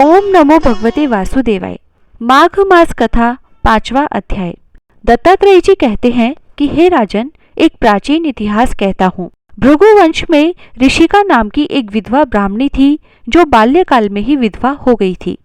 ओम नमो भगवते वासुदेवाय। माघ मास कथा 5वां अध्याय। दत्तात्रेय जी कहते हैं कि हे राजन, एक प्राचीन इतिहास कहता हूँ। भृगु वंश में ऋषिका नाम की एक विधवा ब्राह्मणी थी जो बाल्यकाल में ही विधवा हो गई थी।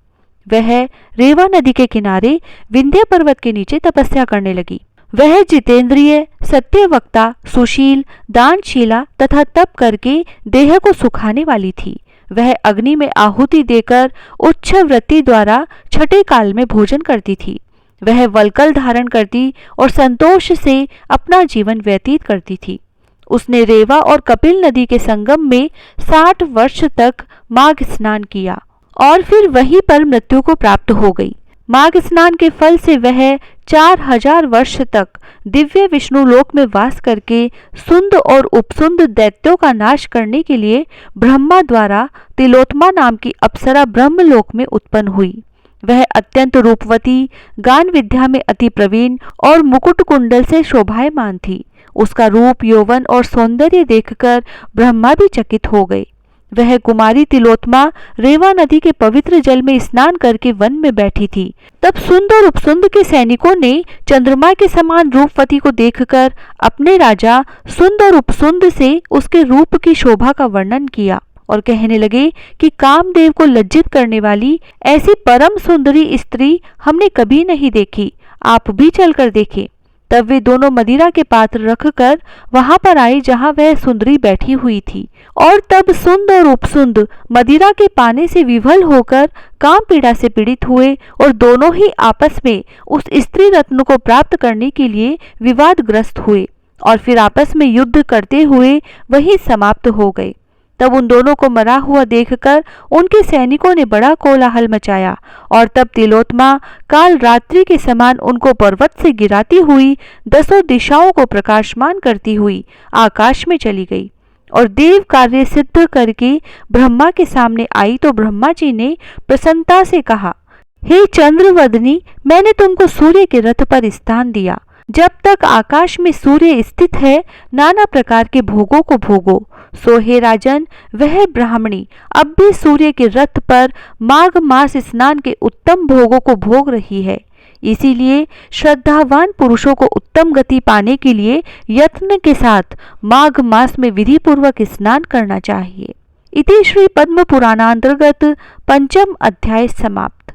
वह रेवा नदी के किनारे विंध्य पर्वत के नीचे तपस्या करने लगी। वह जितेंद्रिय, सत्यवक्ता, सुशील, दानशीला तथा तप करके देह को सुखाने वाली थी। वह अग्नि में आहुति देकर उच्च वृत्ति द्वारा छठे काल में भोजन करती थी। वह वल्कल धारण करती और संतोष से अपना जीवन व्यतीत करती थी। उसने रेवा और कपिल नदी के संगम में 60 वर्ष तक माघ स्नान किया और फिर वहीं पर मृत्यु को प्राप्त हो गई। माघ स्नान के फल से वह 4000 वर्ष तक दिव्य विष्णु लोक में वास करके सुंद और उपसुंद दैत्यों का नाश करने के लिए ब्रह्मा द्वारा तिलोत्मा नाम की अप्सरा ब्रह्मलोक में उत्पन्न हुई। वह अत्यंत रूपवती, गान विद्या में अति प्रवीण और मुकुट कुंडल से शोभायमान थी। उसका रूप, यौवन और सौंदर्य देखकर ब्रह्मा भी चकित हो गए। वह कुमारी तिलोत्मा रेवा नदी के पवित्र जल में स्नान करके वन में बैठी थी। तब सुंद और उपसुंद के सैनिकों ने चंद्रमा के समान रूपवती को देखकर अपने राजा सुंद और उपसुंद से उसके रूप की शोभा का वर्णन किया और कहने लगे कि कामदेव को लज्जित करने वाली ऐसी परम सुंदरी स्त्री हमने कभी नहीं देखी, आप भी चलकर देखें। तब वे दोनों मदिरा के पात्र रखकर वहां पर आए जहां वह सुंदरी बैठी हुई थी, और तब सुंद और उपसुंद मदिरा के पाने से विवल होकर काम पीड़ा से पीड़ित हुए और दोनों ही आपस में उस स्त्री रत्न को प्राप्त करने के लिए विवादग्रस्त हुए और फिर आपस में युद्ध करते हुए वही समाप्त हो गए। तब उन दोनों को मरा हुआ देखकर उनके सैनिकों ने बड़ा कोलाहल मचाया और तब तिलोत्मा काल रात्रि के समान उनको पर्वत से गिराती हुई 10 दिशाओं को प्रकाशमान करती हुई आकाश में चली गई और देव कार्य सिद्ध करके ब्रह्मा के सामने आई तो ब्रह्मा जी ने प्रसन्नता से कहा, हे चंद्रवदनी, मैंने तुमको सूर्य के रथ पर स्थान दिया। जब तक आकाश में सूर्य स्थित है, नाना प्रकार के भोगों को भोगो। सो हे राजन, वह ब्राह्मणी अब भी सूर्य के रथ पर माघ मास स्नान के उत्तम भोगों को भोग रही है। इसीलिए श्रद्धावान पुरुषों को उत्तम गति पाने के लिए यत्न के साथ माघ मास में विधि पूर्वक स्नान करना चाहिए। इति श्री पद्म पुराणांतर्गत 5वां अध्याय समाप्त।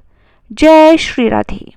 जय श्री राधे।